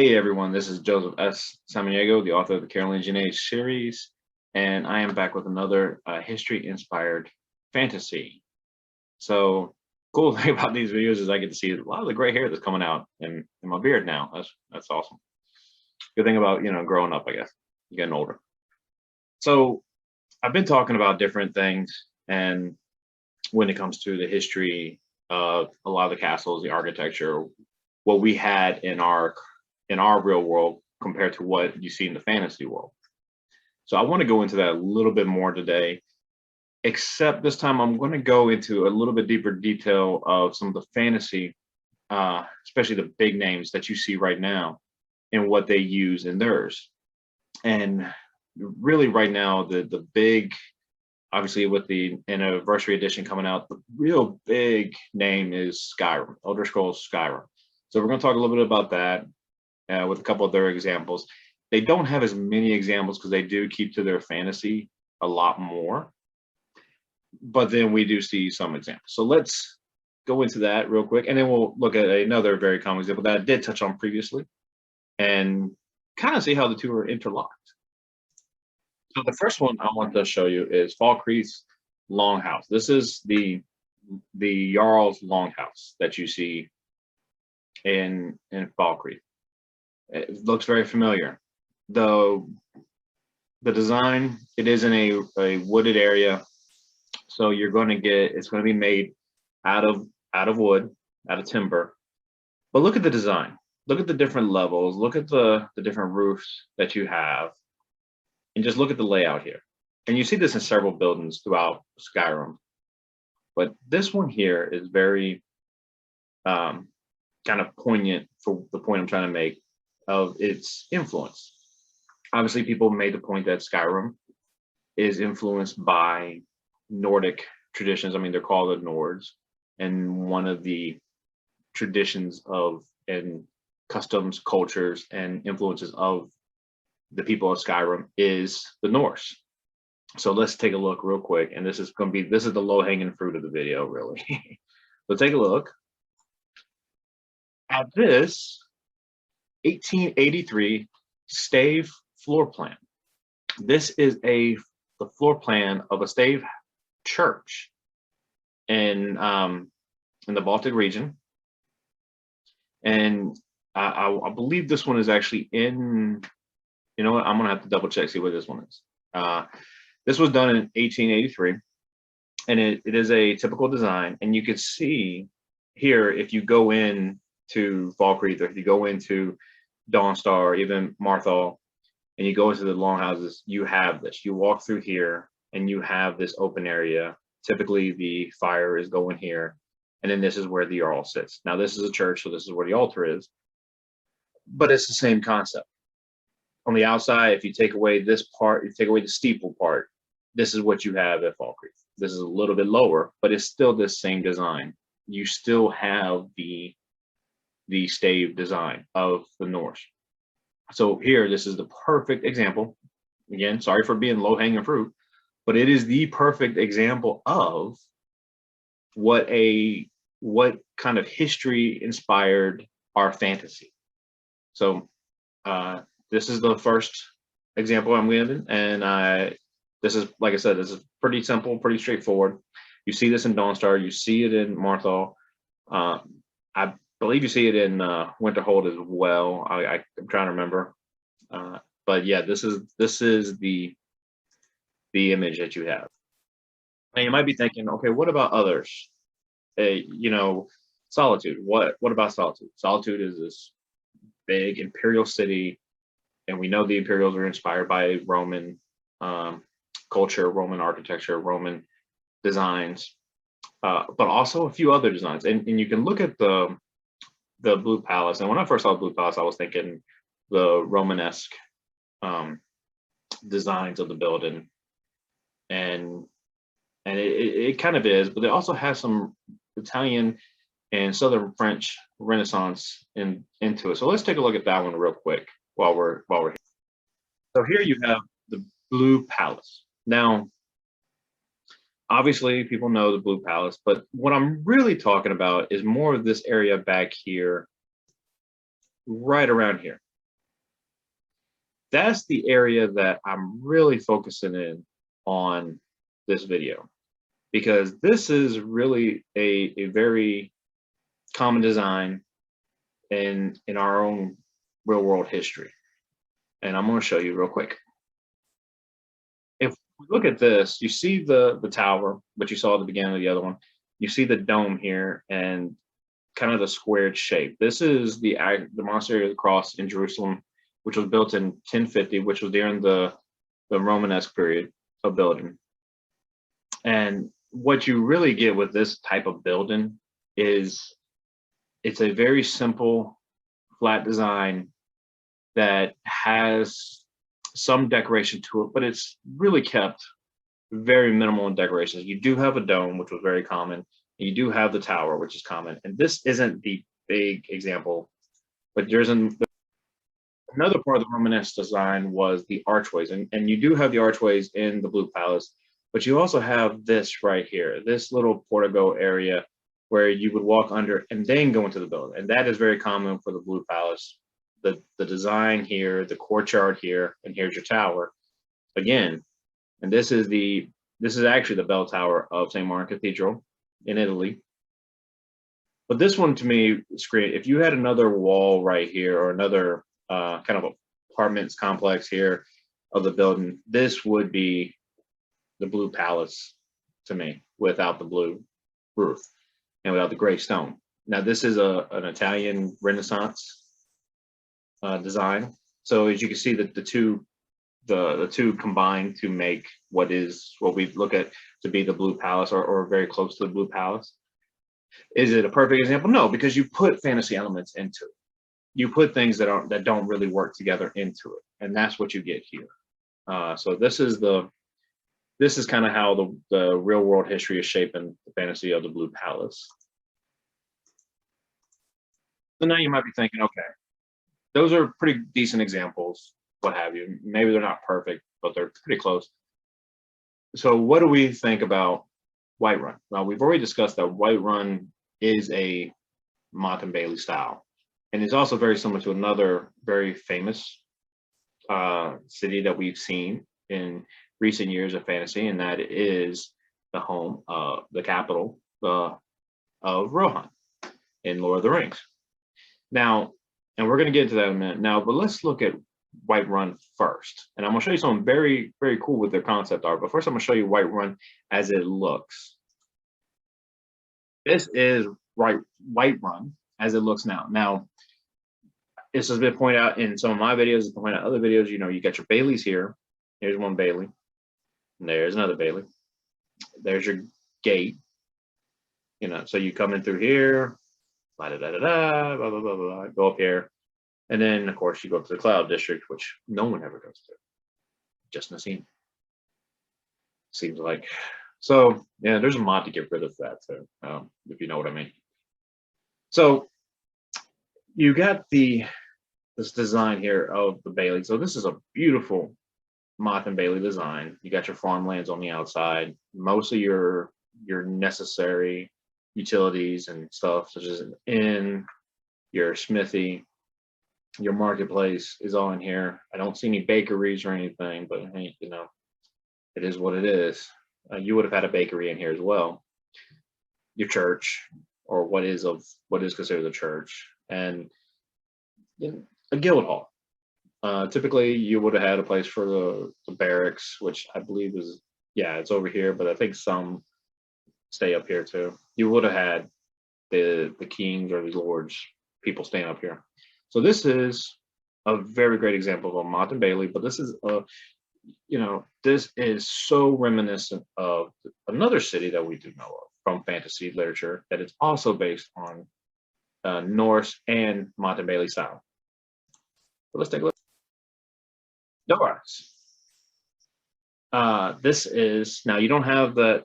Hey everyone, this is Joseph S. Samaniego, the author of the Carolingian Age series, and I am back with another history-inspired fantasy. So, cool thing about these videos is I get to see a lot of the gray hair that's coming out in my beard now. That's awesome. Good thing about growing up, I guess, getting older. So, I've been talking about different things, and when it comes to the history of a lot of the castles, the architecture, what we had in our real world compared to what you see in the fantasy world. So I want to go into that a little bit more today, except this time I'm going to go into a little bit deeper detail of some of the fantasy, especially the big names that you see right now and what they use in theirs. And really right now, the big, obviously with the anniversary edition coming out, the real big name is Skyrim, Elder Scrolls Skyrim. So we're going to talk a little bit about that. With a couple of their examples. They don't have as many examples because they do keep to their fantasy a lot more. But then we do see some examples. So let's go into that real quick. And then we'll look at another very common example that I did touch on previously and kind of see how the two are interlocked. So the first one I want to show you is Falkreath's Longhouse. This is the Jarl's Longhouse that you see in Falkreath. It looks very familiar. The design, it is in a wooded area, so you're going to get, it's going to be made out of wood, out of timber. But look at the design. Look at the different levels. Look at the different roofs that you have, and just look at the layout here. And you see this in several buildings throughout Skyrim, but this one here is very kind of poignant for the point I'm trying to make of its influence. Obviously, people made the point that Skyrim is influenced by Nordic traditions. I mean, they're called the Nords, and one of the traditions of and customs, cultures, and influences of the people of Skyrim is the Norse. So let's take a look real quick, and this is the low-hanging fruit of the video, really. So take a look at this 1883 Stave floor plan. This is the floor plan of a Stave church in the Baltic region, and I believe this one is actually in. You know what? I'm gonna have to double check, see where this one is. This was done in 1883, and it is a typical design. And you can see here, if you go in to Falkreath, or if you go into Dawnstar, or even Marthal, and you go into the longhouses, you have this. You walk through here, and you have this open area. Typically, the fire is going here, and then this is where the Jarl sits. Now, this is a church, so this is where the altar is, but it's the same concept. On the outside, if you take away this part, you take away the steeple part, this is what you have at Falkreath. This is a little bit lower, but it's still the same design. You still have the stave design of the Norse. So here, this is the perfect example. Again, sorry for being low-hanging fruit, but it is the perfect example of what kind of history inspired our fantasy. So this is the first example I'm giving, and this is, like I said, this is pretty simple, pretty straightforward. You see this in Dawnstar, you see it in Marthal. I believe you see it in Winterhold as well. I'm trying to remember, but yeah, this is the image that you have. And you might be thinking, okay, what about others? Solitude. What about Solitude? Solitude is this big imperial city, and we know the Imperials are inspired by Roman culture, Roman architecture, Roman designs, but also a few other designs. And you can look at the Blue Palace. And when I first saw the Blue Palace, I was thinking the Romanesque designs of the building, and it kind of is, but it also has some Italian and Southern French Renaissance into it. So let's take a look at that one real quick while we're here. So here you have the Blue Palace. Now, obviously people know the Blue Palace, but what I'm really talking about is more of this area back here, right around here. that's the area that I'm really focusing in on this video, because this is really a very common design in our own real world history. And I'm going to show you real quick. If we look at this, you see the tower, which you saw at the beginning of the other one. You see the dome here and kind of the squared shape. This is the monastery of the cross in Jerusalem, which was built in 1050, which was during the Romanesque period of building. And what you really get with this type of building is it's a very simple flat design that has some decoration to it, but it's really kept very minimal in decorations. You do have a dome, which was very common. You do have the tower, which is common. And this isn't the big example, but there's another part of the Romanesque design was the archways. And you do have the archways in the Blue Palace, but you also have this right here, this little portico area where you would walk under and then go into the building. And that is very common for the Blue Palace. The design here, the courtyard here, and here's your tower again. And this is actually the bell tower of St. Martin Cathedral in Italy. But this one to me is great. If you had another wall right here or another kind of apartments complex here of the building, this would be the Blue Palace to me without the blue roof and without the gray stone. Now this is an Italian Renaissance design. So as you can see that the two combine to make what we look at to be the Blue Palace or very close to the Blue Palace. Is it a perfect example? No, because you put fantasy elements into it. You put things that don't really work together into it, and that's what you get here. So this is kind of how the real world history is shaping the fantasy of the Blue Palace. So now you might be thinking, okay, those are pretty decent examples, what have you. Maybe they're not perfect, but they're pretty close. So what do we think about Whiterun? Well, we've already discussed that Whiterun is a Motte and Bailey style. And it's also very similar to another very famous city that we've seen in recent years of fantasy, and that is the capital of Rohan in Lord of the Rings. Now, and we're going to get into that in a minute now, but let's look at Whiterun first. And I'm going to show you something very, very cool with their concept art. But first, I'm going to show you Whiterun as it looks. This is Whiterun as it looks now. Now, this has been pointed out in some of my videos, it's been pointed out in other videos. You know, you got your Baileys here. Here's one Bailey. And there's another Bailey. There's your gate. You know, so you come in through here, blah, blah, blah, blah, blah, blah, blah, blah, go up here. And then, of course, you go up to the Cloud District, which no one ever goes to. Just Nassim. Seems like. So, yeah, there's a mod to get rid of that, too, if you know what I mean. So, you got this design here of the Bailey. So, this is a beautiful Motte and Bailey design. You got your farmlands on the outside. Most of your necessary utilities and stuff, such as an inn, your smithy, your marketplace is all in here. I don't see any bakeries or anything, but hey, you know, it is what it is. You would have had a bakery in here as well. Your church, or what is considered the church, and a guild hall. Typically, you would have had a place for the barracks, which I believe is, yeah, it's over here, but I think some stay up here too. You would have had the kings or the lords, people staying up here. So this is a very great example of a Motte and Bailey, but this is this is so reminiscent of another city that we do know of from fantasy literature that is also based on Norse and Motte and Bailey style. So let's take a look. Edoras. This is, now you don't have the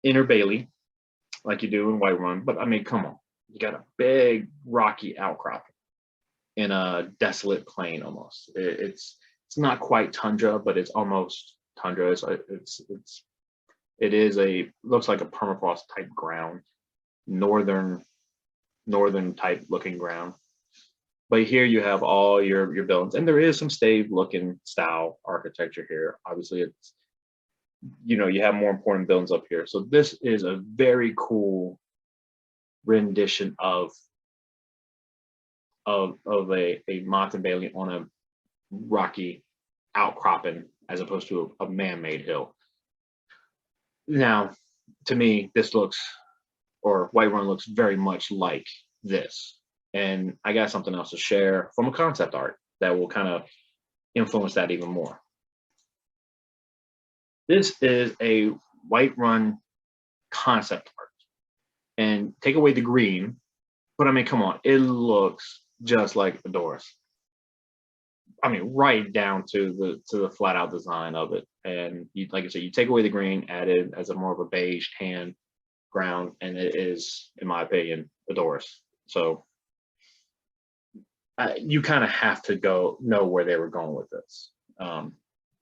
inner Bailey like you do in Whiterun, but I mean, come on, you got a big rocky outcrop in a desolate plain almost. It's not quite tundra, but it's almost tundra. Looks like a permafrost type ground, northern type looking ground. But here you have all your buildings, and there is some stave looking style architecture here. Obviously, it's, you know, you have more important buildings up here. So this is a very cool rendition of a mountain bailey on a rocky outcropping as opposed to a man-made hill. Now, to me, this looks, or Whiterun looks very much like this. And I got something else to share from a concept art that will kind of influence that even more. This is a Whiterun concept art. And take away the green, but I mean, come on, it looks just like Edoras. I mean, right down to the flat out design of it. And you, like I said, you take away the green, add it as a more of a beige tan ground, and it is, in my opinion, Edoras. So you kind of have to know where they were going with this.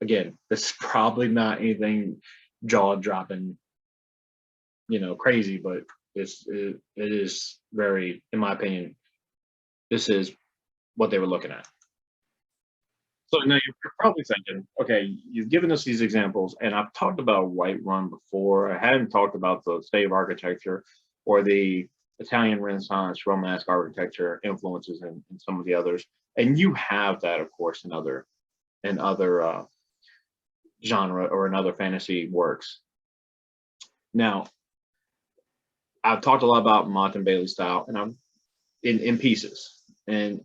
Again, this is probably not anything jaw dropping, you know, crazy, but it is very, in my opinion, this is what they were looking at. So now you're probably thinking, okay, you've given us these examples, and I've talked about Whiterun before. I hadn't talked about the Stave architecture or the Italian Renaissance Romanesque architecture influences in some of the others. And you have that, of course, in other genre or in other fantasy works. Now, I've talked a lot about Motte Bailey style, and I'm in pieces, and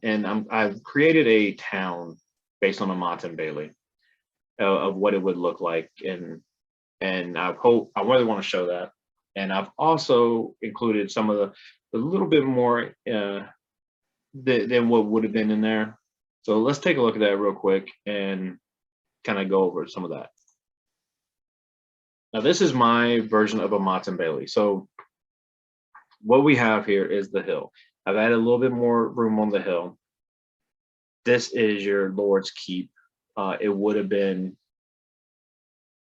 I've created a town based on a Motte Bailey of what it would look like, and I really want to show that. And I've also included some of the little bit more than what would have been in there. So let's take a look at that real quick and kind of go over some of that. Now, this is my version of a Motte Bailey. So what we have here is the hill. I've added a little bit more room on the hill. This is your Lord's Keep. It would have been,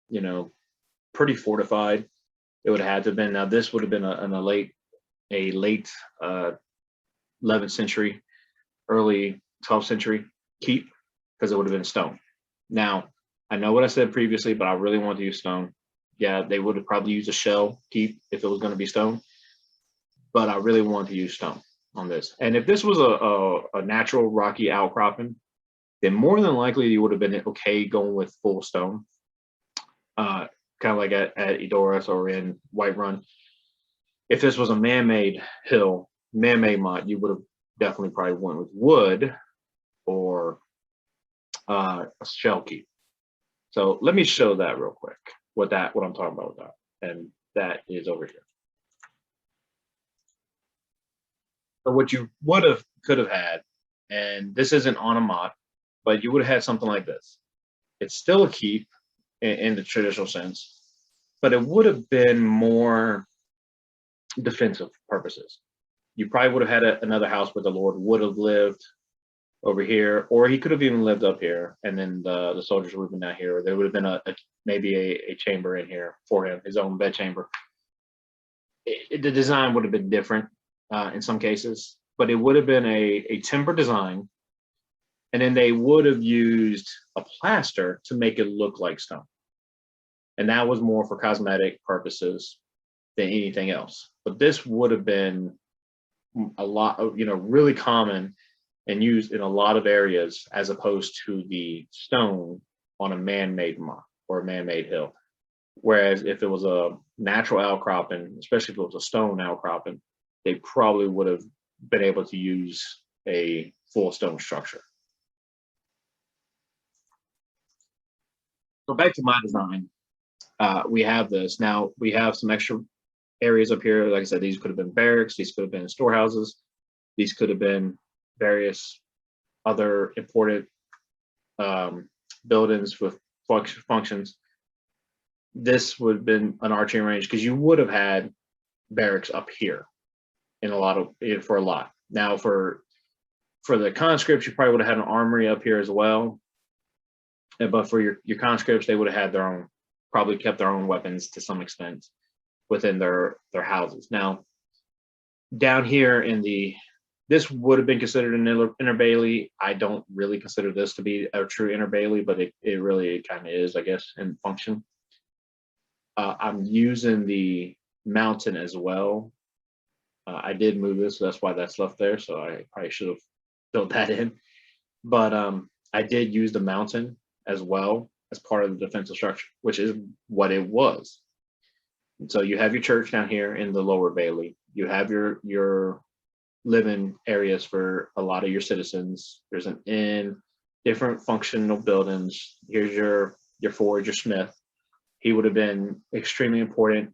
you know, pretty fortified. It would have had to have been. Now, this would have been a late 11th century, early 12th century keep, because it would have been stone. Now, I know what I said previously, but I really want to use stone. Yeah, they would have probably used a shell keep if it was going to be stone, but I really want to use stone on this. And if this was a natural rocky outcropping, then more than likely you would have been okay going with full stone, kind of like at Edoras or in Whiterun. If this was a man-made hill, man-made mod, you would have definitely probably went with wood or a shell keep. So let me show that real quick, what I'm talking about with that. And that is over here. So what you could have had, and this isn't on a mod, but you would have had something like this. It's still a keep in the traditional sense, but it would have been more defensive purposes. You probably would have had another house where the Lord would have lived over here, or he could have even lived up here, and then the soldiers would have been down here, or there would have been maybe a chamber in here for him, his own bed chamber. The design would have been different in some cases, but it would have been a timber design, and then they would have used a plaster to make it look like stone. And that was more for cosmetic purposes than anything else. But this would have been a lot of, really common and used in a lot of areas, as opposed to the stone on a man-made mock or a man-made hill. Whereas if it was a natural outcropping, especially if it was a stone outcropping, they probably would have been able to use a full stone structure. So back to my design, we have this. Now we have some extra areas up here. Like I said, these could have been barracks, these could have been storehouses, these could have been various other important buildings with functions. This would have been an arching range because you would have had barracks up here for a lot. Now for the conscripts, you probably would have had an armory up here as well. But for your conscripts, they would have had their own, probably kept their own weapons to some extent within their houses. Now, down here in the this would have been considered an inner bailey. I don't really consider this to be a true inner bailey, but it really kind of is, I guess, in function. I'm using the mountain as well. I did move this, so that's why that's left there. So I probably should have filled that in. But I did use the mountain as well as part of the defensive structure, which is what it was. And so you have your church down here in the lower bailey. You have your living areas for a lot of your citizens. There's an inn, different functional buildings. Here's your forge, your smith. He would have been extremely important.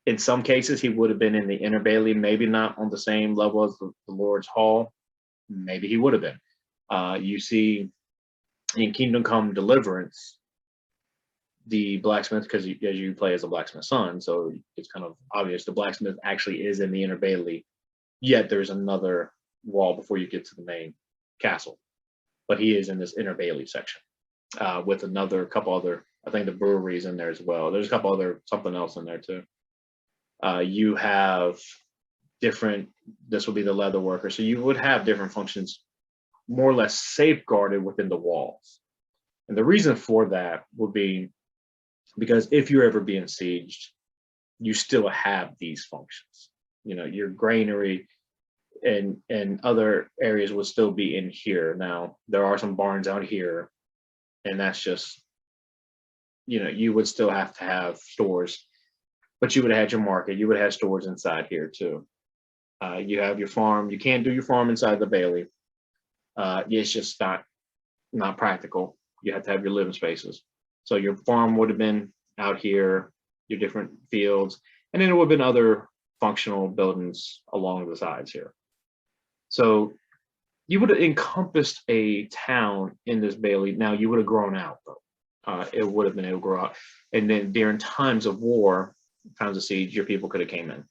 In some cases, he would have been in the inner bailey, maybe not on the same level as the Lord's Hall. Maybe he would have been. You see in Kingdom Come Deliverance, the blacksmith, because as you play as a blacksmith's son, so it's kind of obvious the blacksmith actually is in the inner bailey, yet there's another wall before you get to the main castle. But he is in this inner bailey section with couple other, I think the brewery's in there as well. There's a couple other, something else in there too. You have different, this will be the leather worker. So you would have different functions more or less safeguarded within the walls. And the reason for that would be because if you're ever being sieged, you still have these functions. You know, your granary and other areas will still be in here. Now, there are some barns out here, and that's just, you know, you would still have to have stores, but you would have had your market, you would have stores inside here too. You have your farm. You can't do your farm inside the bailey. It's just not practical. You have to have your living spaces. So your farm would have been out here, your different fields, and then there would have been other functional buildings along the sides here. So you would have encompassed a town in this bailey. Now you would have grown out though. It would have been able to grow out. And then during times of war, times of siege, your people could have came in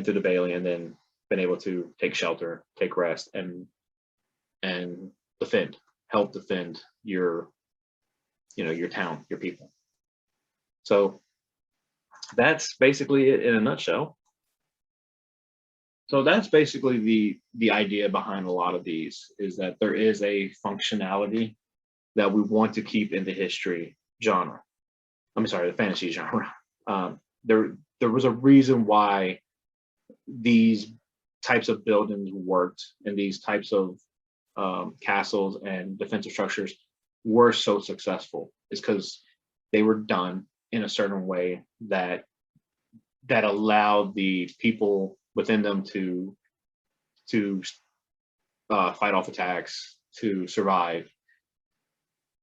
through the bailey and then been able to take shelter, take rest, and help defend your town, your people. So that's basically it in a nutshell. So that's basically the idea behind a lot of these, is that there is a functionality that we want to keep in the history genre. I'm sorry, the fantasy genre. There was a reason why these types of buildings worked and these types of castles and defensive structures were so successful. Is because they were done in a certain way that allowed the people within them to fight off attacks, to survive.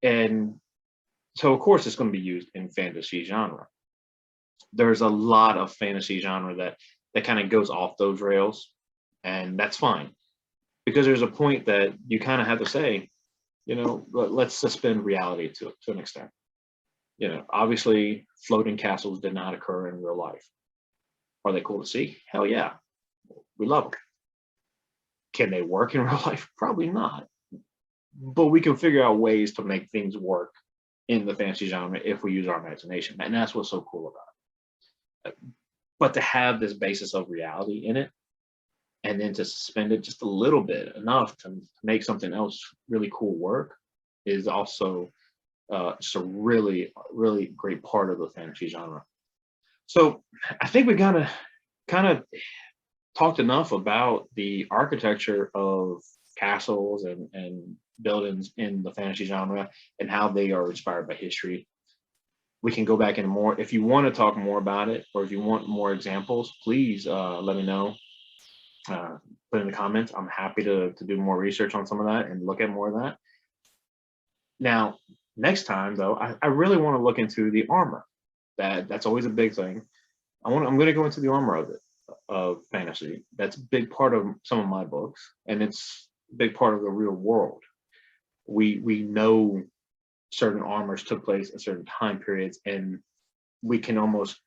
And so of course it's going to be used in fantasy genre. There's a lot of fantasy genre that kind of goes off those rails, and that's fine, because there's a point that you kind of have to say, you know, let's suspend reality to an extent. You know, obviously floating castles did not occur in real life. Are they cool to see? Hell yeah, we love them. Can they work in real life? Probably not. But we can figure out ways to make things work in the fantasy genre if we use our imagination, and that's what's so cool about it. But to have this basis of reality in it, and then to suspend it just a little bit, enough to make something else really cool work, is also just a really, really great part of the fantasy genre. So I think we kind of talked enough about the architecture of castles and buildings in the fantasy genre and how they are inspired by history. We can go back into more. If you want to talk more about it, or if you want more examples, please let me know. Put in the comments. I'm happy to do more research on some of that and look at more of that. Now, next time though, I really want to look into the armor. That's always a big thing. I'm going to go into the armor of fantasy. That's a big part of some of my books, and it's a big part of the real world. We know certain armors took place at certain time periods, and we can almost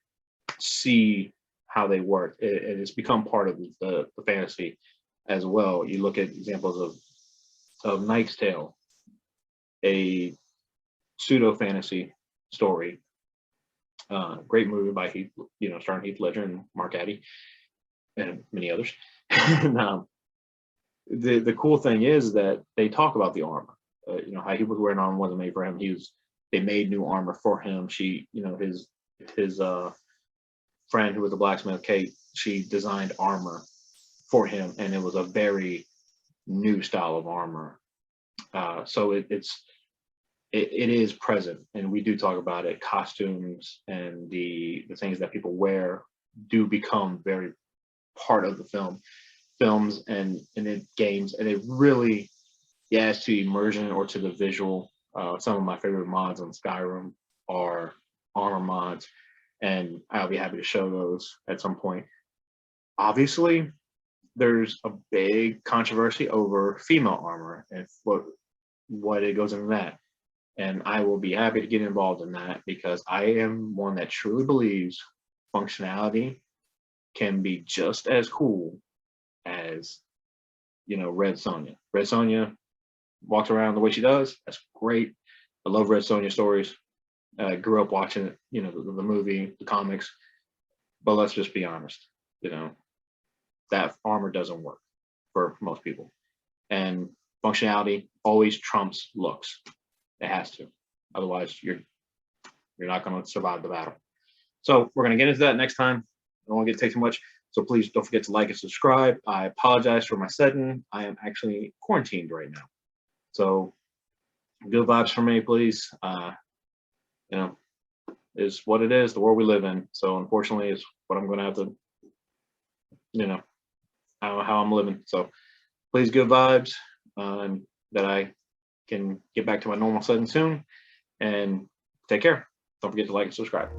see how they work. It's become part of the fantasy as well. You look at examples of Knight's Tale, a pseudo fantasy story. Great movie by starring Heath Ledger and Mark Addy and many others. the cool thing is that they talk about the armor. How he was wearing armor wasn't made for him. They made new armor for him. His friend who was a blacksmith, Kate, she designed armor for him, and it was a very new style of armor. So it is present, and we do talk about it. Costumes and the things that people wear do become very part of the films and in games, and it really adds to immersion or to the visual. Some of my favorite mods on Skyrim are armor mods, and I'll be happy to show those at some point. Obviously, there's a big controversy over female armor and what it goes into that. And I will be happy to get involved in that because I am one that truly believes functionality can be just as cool as, Red Sonja. Red Sonja walks around the way she does. That's great. I love Red Sonja stories. I grew up watching it, the movie, the comics. But let's just be honest, that armor doesn't work for most people. And functionality always trumps looks. It has to. Otherwise, you're not going to survive the battle. So we're going to get into that next time. I don't want to take too much. So please don't forget to like and subscribe. I apologize for my setting. I am actually quarantined right now. So good vibes for me, please. Is what it is, the world we live in. So unfortunately, is what I'm going to have to, how I'm living. So please, good vibes, that I can get back to my normal setting soon, and take care. Don't forget to like and subscribe.